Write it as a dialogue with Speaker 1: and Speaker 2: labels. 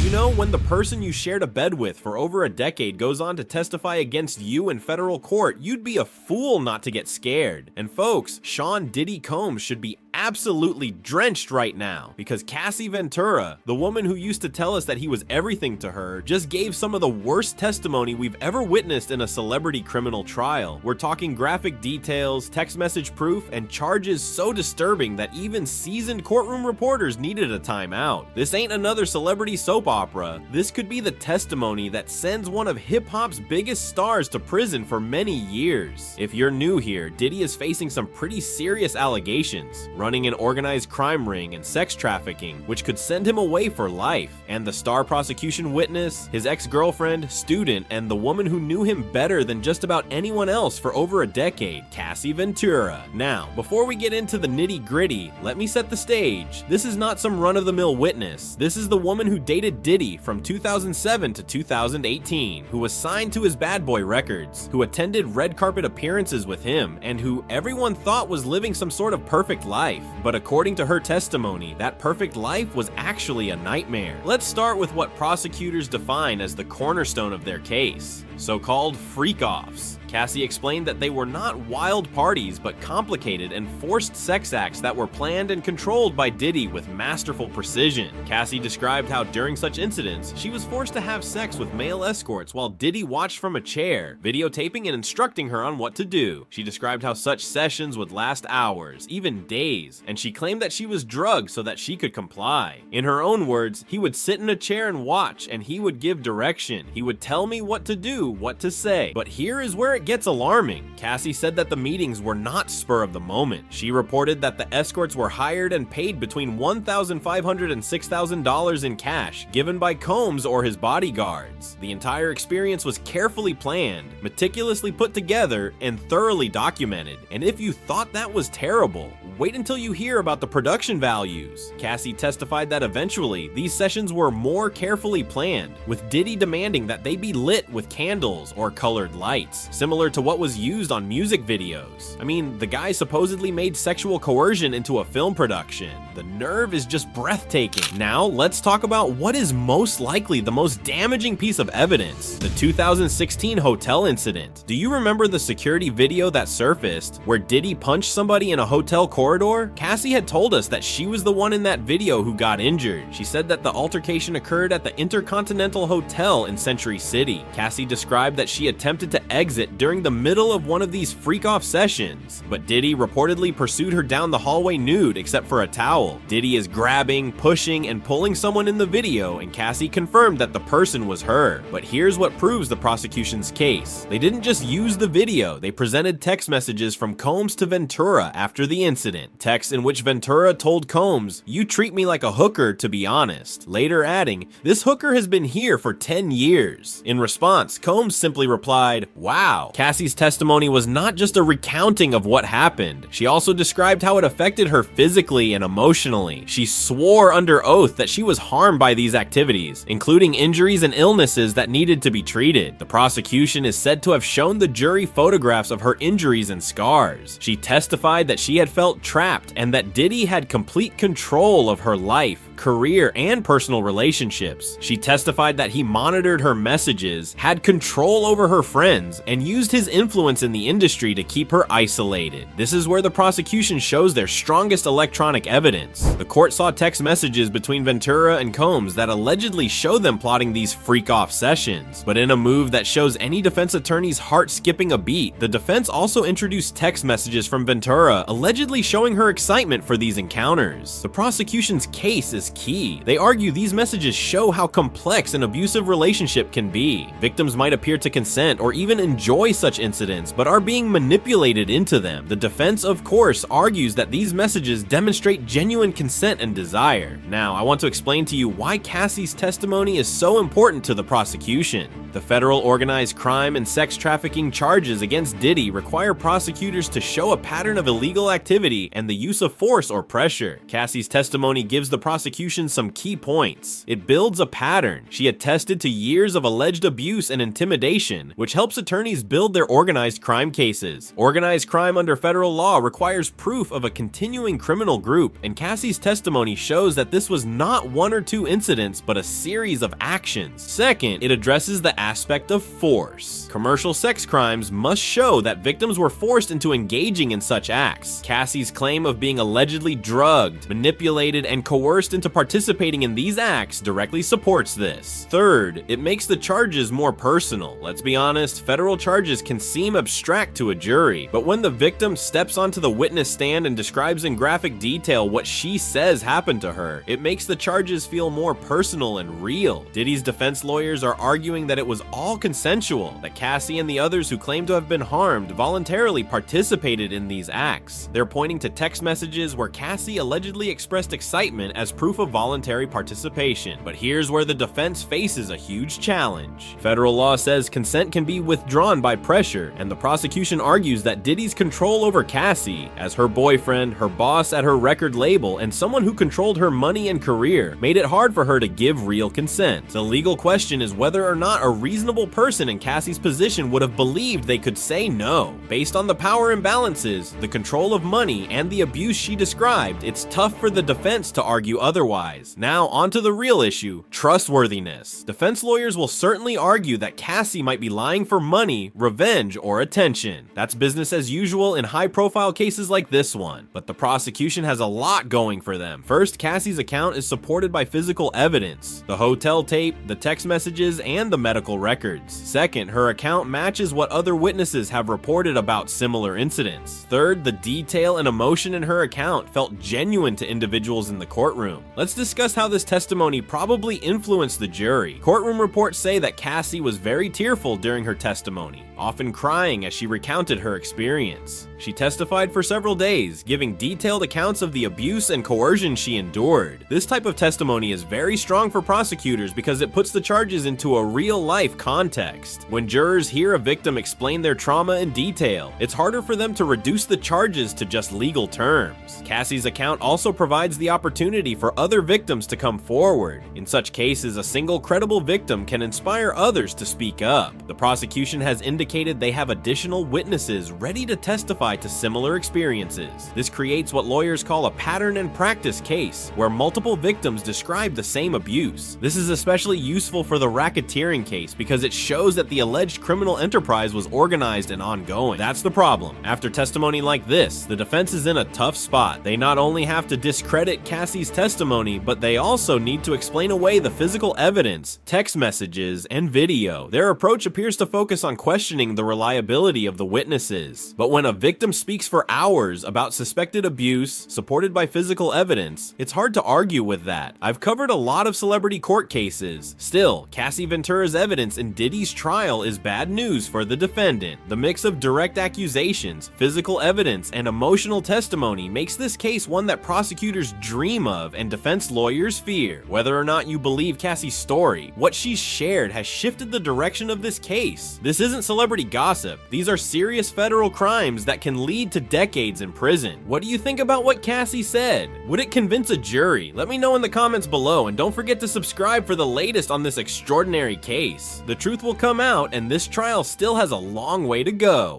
Speaker 1: You know, when the person you shared a bed with for over a decade goes on to testify against you in federal court, you'd be a fool not to get scared. And folks, Sean Diddy Combs should be absolutely drenched right now, because Cassie Ventura, the woman who used to tell us that he was everything to her, just gave some of the worst testimony we've ever witnessed in a celebrity criminal trial. We're talking graphic details, text message proof, and charges so disturbing that even seasoned courtroom reporters needed a timeout. This ain't another celebrity soap opera. This could be the testimony that sends one of hip-hop's biggest stars to prison for many years. If you're new here, Diddy is facing some pretty serious allegations, running an organized crime ring and sex trafficking, which could send him away for life. And the star prosecution witness, his ex-girlfriend, student, and the woman who knew him better than just about anyone else for over a decade, Cassie Ventura. Now, before we get into the nitty-gritty, let me set the stage. This is not some run-of-the-mill witness. This is the woman who dated Diddy from 2007 to 2018, who was signed to his Bad Boy Records, who attended red carpet appearances with him, and who everyone thought was living some sort of perfect life. But according to her testimony, that perfect life was actually a nightmare. Let's start with what prosecutors define as the cornerstone of their case: so-called freak-offs. Cassie explained that they were not wild parties, but complicated and forced sex acts that were planned and controlled by Diddy with masterful precision. Cassie described how during such incidents, she was forced to have sex with male escorts while Diddy watched from a chair, videotaping and instructing her on what to do. She described how such sessions would last hours, even days, and she claimed that she was drugged so that she could comply. In her own words, he would sit in a chair and watch, and he would give direction. He would tell me what to do, what to say. But here is where it gets alarming. Cassie said that the meetings were not spur of the moment. She reported that the escorts were hired and paid between $1,500 and $6,000 in cash, given by Combs or his bodyguards. The entire experience was carefully planned, meticulously put together, and thoroughly documented. And if you thought that was terrible, wait until you hear about the production values. Cassie testified that eventually, these sessions were more carefully planned, with Diddy demanding that they be lit with candles or colored lights, similar to what was used on music videos. I mean, the guy supposedly made sexual coercion into a film production. The nerve is just breathtaking. Now, let's talk about what is most likely the most damaging piece of evidence: the 2016 hotel incident. Do you remember the security video that surfaced where Diddy punched somebody in a hotel corridor? Cassie had told us that she was the one in that video who got injured. She said that the altercation occurred at the Intercontinental Hotel in Century City. Cassie described that she attempted to exit during the middle of one of these freak-off sessions, but Diddy reportedly pursued her down the hallway nude except for a towel. Diddy is grabbing, pushing, and pulling someone in the video, and Cassie confirmed that the person was her. But here's what proves the prosecution's case. They didn't just use the video, they presented text messages from Combs to Ventura after the incident. Texts in which Ventura told Combs, "You treat me like a hooker, to be honest," later adding, "This hooker has been here for 10 years. In response, Combs simply replied, "Wow." Cassie's testimony was not just a recounting of what happened. She also described how it affected her physically and emotionally. She swore under oath that she was harmed by these activities, including injuries and illnesses that needed to be treated. The prosecution is said to have shown the jury photographs of her injuries and scars. She testified that she had felt trapped and that Diddy had complete control of her life, career, and personal relationships. She testified that he monitored her messages, had control over her friends, and used his influence in the industry to keep her isolated. This is where the prosecution shows their strongest electronic evidence. The court saw text messages between Ventura and Combs that allegedly show them plotting these freak-off sessions. But in a move that shows any defense attorney's heart skipping a beat, the defense also introduced text messages from Ventura allegedly showing her excitement for these encounters. The prosecution's case is key. They argue these messages show how complex an abusive relationship can be. Victims might appear to consent or even enjoy such incidents, but are being manipulated into them. The defense, of course, argues that these messages demonstrate genuine consent and desire. Now, I want to explain to you why Cassie's testimony is so important to the prosecution. The federal organized crime and sex trafficking charges against Diddy require prosecutors to show a pattern of illegal activity and the use of force or pressure. Cassie's testimony gives the prosecution some key points. It builds a pattern. She attested to years of alleged abuse and intimidation, which helps attorneys build their organized crime cases. Organized crime under federal law requires proof of a continuing criminal group, and Cassie's testimony shows that this was not one or two incidents, but a series of actions. Second, it addresses the aspect of force. Commercial sex crimes must show that victims were forced into engaging in such acts. Cassie's claim of being allegedly drugged, manipulated, and coerced into participating in these acts directly supports this. Third, it makes the charges more personal. Let's be honest, federal charges can seem abstract to a jury, but when the victim steps onto the witness stand and describes in graphic detail what she says happened to her, it makes the charges feel more personal and real. Diddy's defense lawyers are arguing that it was all consensual, that Cassie and the others who claim to have been harmed voluntarily participated in these acts. They're pointing to text messages where Cassie allegedly expressed excitement as proof of voluntary participation. But here's where the defense faces a huge challenge. Federal law says consent can be withdrawn by pressure, and the prosecution argues that Diddy's control over Cassie, as her boyfriend, her boss at her record label, and someone who controlled her money and career, made it hard for her to give real consent. The legal question is whether or not a reasonable person in Cassie's position would have believed they could say no. Based on the power imbalances, the control of money, and the abuse she described, it's tough for the defense to argue otherwise. Now, onto the real issue, trustworthiness. Defense lawyers will certainly argue that Cassie might be lying for money, revenge, or attention. That's business as usual in high-profile cases like this one, but the prosecution has a lot going for them. First, Cassie's account is supported by physical evidence: the hotel tape, the text messages, and the medical records. Second, her account matches what other witnesses have reported about similar incidents. Third, the detail and emotion in her account felt genuine to individuals in the courtroom. Let's discuss how this testimony probably influenced the jury. Courtroom reports say that Cassie was very tearful during her testimony, often crying as she recounted her experience. She testified for several days, giving detailed accounts of the abuse and coercion she endured. This type of testimony is very strong for prosecutors because it puts the charges into a real-life context. When jurors hear a victim explain their trauma in detail, it's harder for them to reduce the charges to just legal terms. Cassie's account also provides the opportunity for other victims to come forward. In such cases, a single credible victim can inspire others to speak up. The prosecution has indicated they have additional witnesses ready to testify to similar experiences. This creates what lawyers call a pattern and practice case, where multiple victims describe the same abuse. This is especially useful for the racketeering case because it shows that the alleged criminal enterprise was organized and ongoing. That's the problem. After testimony like this, the defense is in a tough spot. They not only have to discredit Cassie's testimony, but they also need to explain away the physical evidence, text messages, and video. Their approach appears to focus on questioning the reliability of the witnesses. But when a victim speaks for hours about suspected abuse, supported by physical evidence, it's hard to argue with that. I've covered a lot of celebrity court cases. Still, Cassie Ventura's evidence in Diddy's trial is bad news for the defendant. The mix of direct accusations, physical evidence, and emotional testimony makes this case one that prosecutors dream of and defense lawyers fear. Whether or not you believe Cassie's story, what she's shared has shifted the direction of this case. This isn't celebrity gossip. These are serious federal crimes that can lead to decades in prison. What do you think about what Cassie said? Would it convince a jury? Let me know in the comments below, and don't forget to subscribe for the latest on this extraordinary case. The truth will come out, and this trial still has a long way to go.